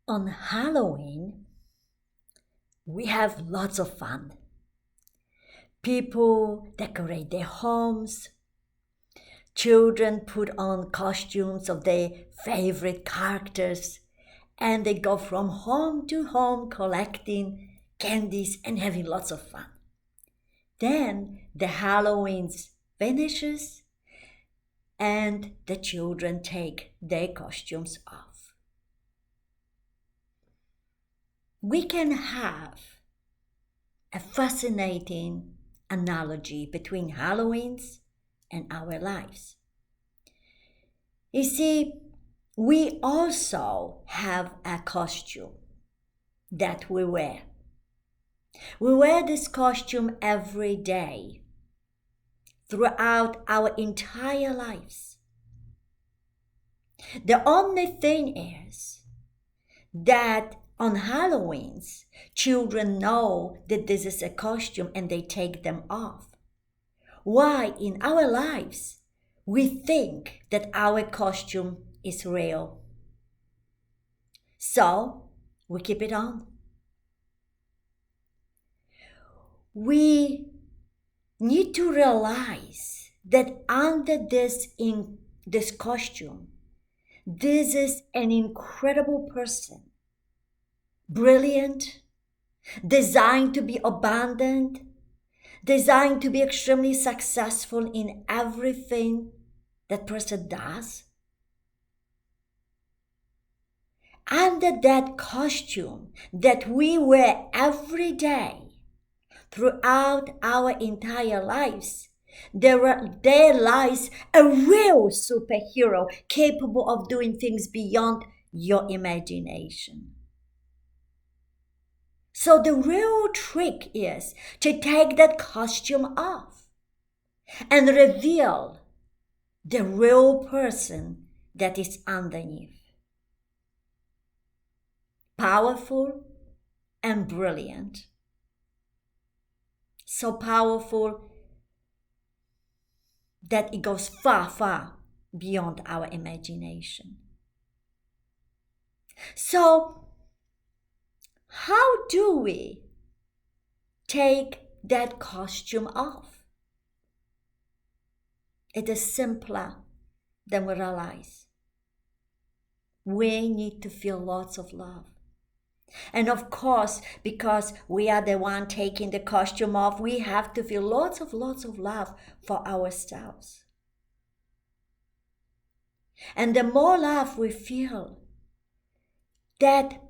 On Halloween, we have lots of fun. People decorate their homes. Children put on costumes of their favorite characters, and they go from home to home collecting candies and having lots of fun. Then the Halloween finishes and the children take their costumes off. We can have a fascinating analogy between Halloween's and our lives. You see, we also have a costume that we wear. We wear this costume every day throughout our entire lives. The only thing is that on Halloween's, children know that this is a costume and they take them off. Why in our lives we think that our costume is real. So we keep it on. We need to realize that under this costume, this is an incredible person, brilliant, designed to be abundant, designed to be extremely successful in everything that person does. Under that costume that we wear every day throughout our entire lives, there lies a real superhero capable of doing things beyond your imagination. So the real trick is to take that costume off and reveal the real person that is underneath. Powerful and brilliant. So powerful that it goes far, far beyond our imagination. So, how do we take that costume off? It is simpler than we realize. We need to feel lots of love. And of course, because we are the one taking the costume off, we have to feel lots of love for ourselves. And the more love we feel, that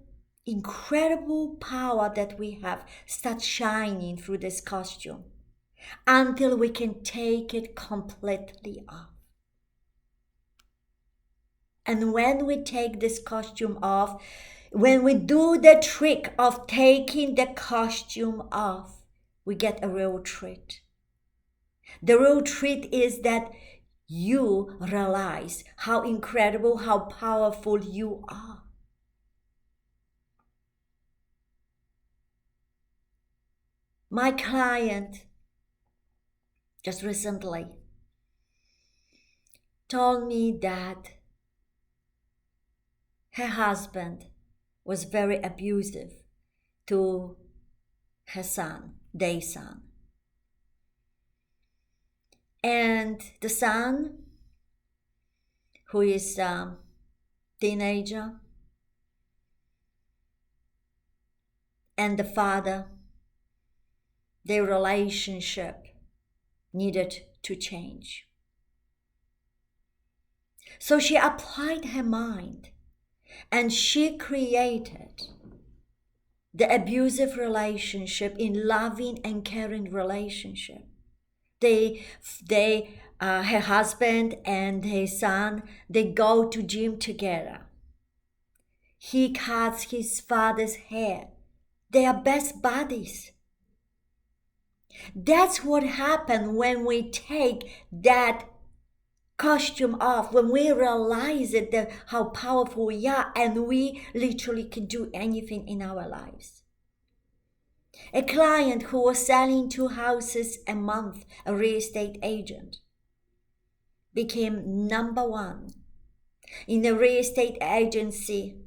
incredible power that we have starts shining through this costume until we can take it completely off. And when we take this costume off, when we do the trick of taking the costume off, we get a real treat. The real treat is that you realize how incredible, how powerful you are. My client just recently told me that her husband was very abusive to her son, their son. And the son, who is a teenager, and the father, their relationship needed to change. So she applied her mind and she created the abusive relationship in loving and caring relationship. Her husband and his son, they go to gym together. He cuts his father's hair. They are best buddies. That's what happens when we take that costume off, when we realize how powerful we are and we literally can do anything in our lives. A client who was selling 2 houses a month, a real estate agent, became number 1 in the real estate agency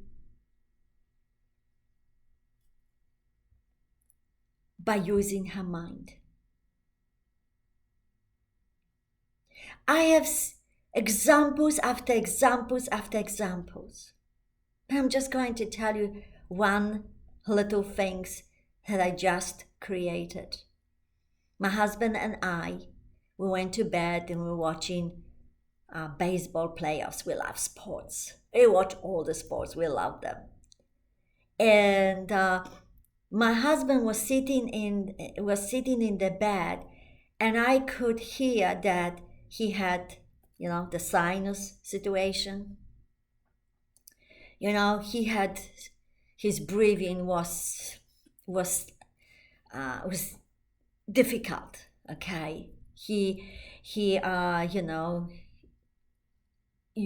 by using her mind. I have examples after examples after examples. I'm just going to tell you one little things that I just created. My husband and I, we went to bed and we were watching baseball playoffs. We love sports. We watch all the sports. We love them. And my husband was sitting in the bed, and I could hear that he had, the sinus situation. He had, his breathing was difficult. Okay, you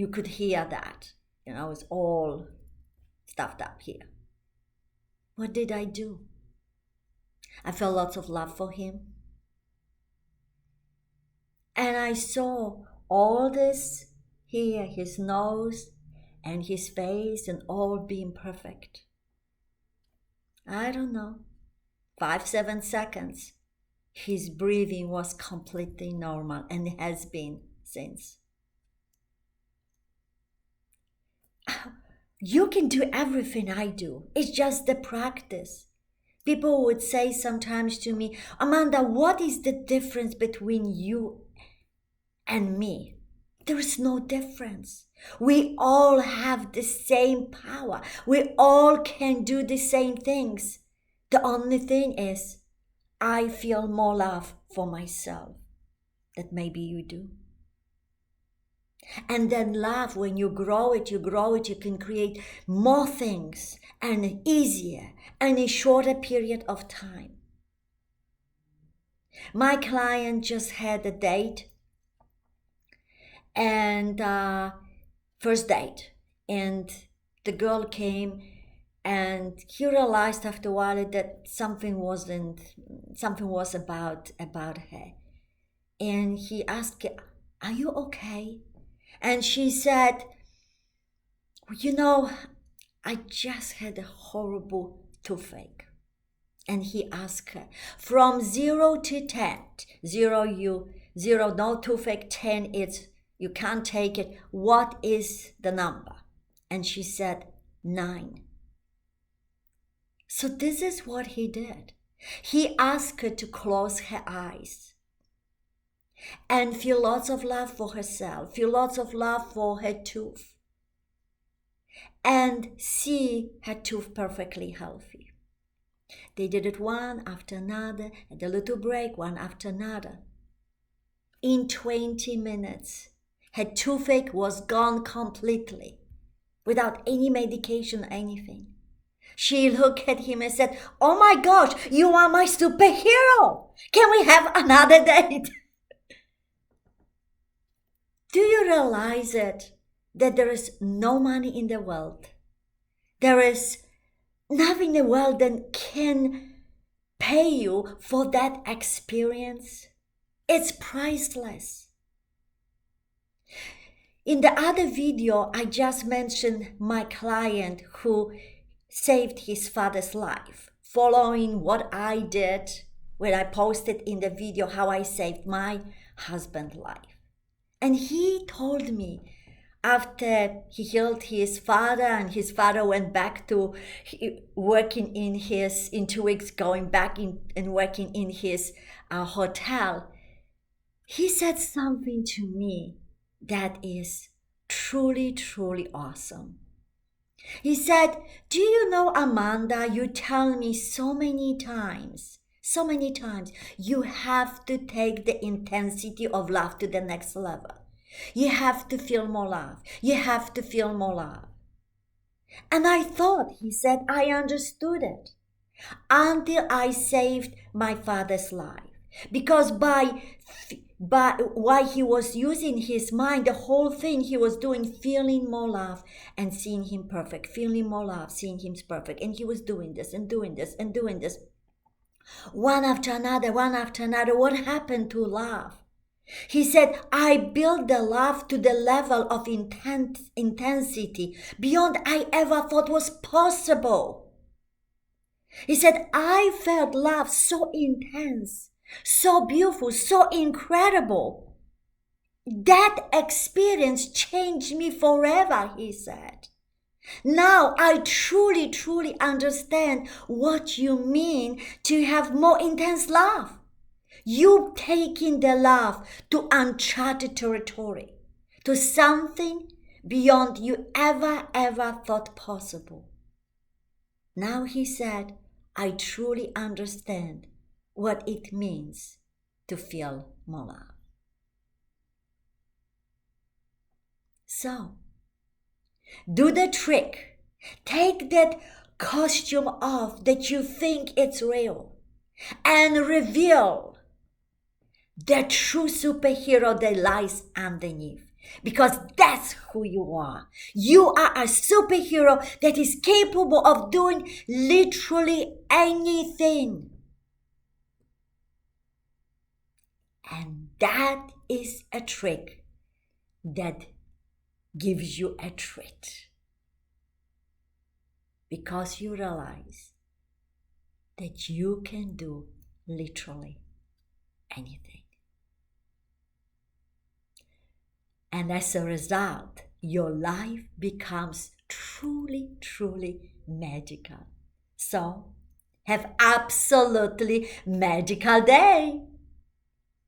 could hear that. It's all stuffed up here. What did I do? I felt lots of love for him. And I saw all this here, his nose and his face, and all being perfect. I don't know, 5-7 seconds, his breathing was completely normal, and it has been since. You can do everything I do. It's just the practice. People would say sometimes to me, Amanda, what is the difference between you and me? There is no difference. We all have the same power. We all can do the same things. The only thing is, I feel more love for myself that maybe you do. And then love, when you grow it, you can create more things, and easier, and in shorter period of time. My client just had a date, and first date, and the girl came, and he realized after a while that something was about her, and he asked, are you okay? And she said, I just had a horrible toothache. And he asked her, from 0 to 10, 0 no toothache, 10 you can't take it, what is the number? And she said 9. So this is what he did. He asked her to close her eyes and feel lots of love for herself, feel lots of love for her tooth, and see her tooth perfectly healthy. They did it one after another, and a little break, one after another. In 20 minutes, her toothache was gone completely, without any medication or anything. She looked at him and said, oh my gosh, you are my superhero. Can we have another date? Do you realize it, that there is no money in the world? There is nothing in the world that can pay you for that experience. It's priceless. In the other video, I just mentioned my client who saved his father's life, following what I did when I posted in the video how I saved my husband's life. And he told me, after he healed his father, and his father went back to working in 2 weeks, going back in and working in his hotel, he said something to me that is truly, truly awesome. He said, do you know, Amanda, you tell me so many times, you have to take the intensity of love to the next level. You have to feel more love. You have to feel more love. And I thought, he said, I understood it until I saved my father's life. Because by why he was using his mind, the whole thing he was doing, feeling more love and seeing him perfect, feeling more love, seeing him perfect. And he was doing this and doing this and doing this. One after another. What happened to love? He said, I built the love to the level of intensity beyond I ever thought was possible. He said, I felt love so intense, so beautiful, so incredible. That experience changed me forever, he said. Now I truly, truly understand what you mean to have more intense love. You taking the love to uncharted territory, to something beyond you ever thought possible. Now he said, I truly understand what it means to feel more love. So, do the trick. Take that costume off that you think it's real and reveal the true superhero that lies underneath. Because that's who you are. You are a superhero that is capable of doing literally anything. And that is a trick that gives you a treat. Because you realize that you can do literally anything. And as a result, your life becomes truly, truly magical. So, have absolutely magical day.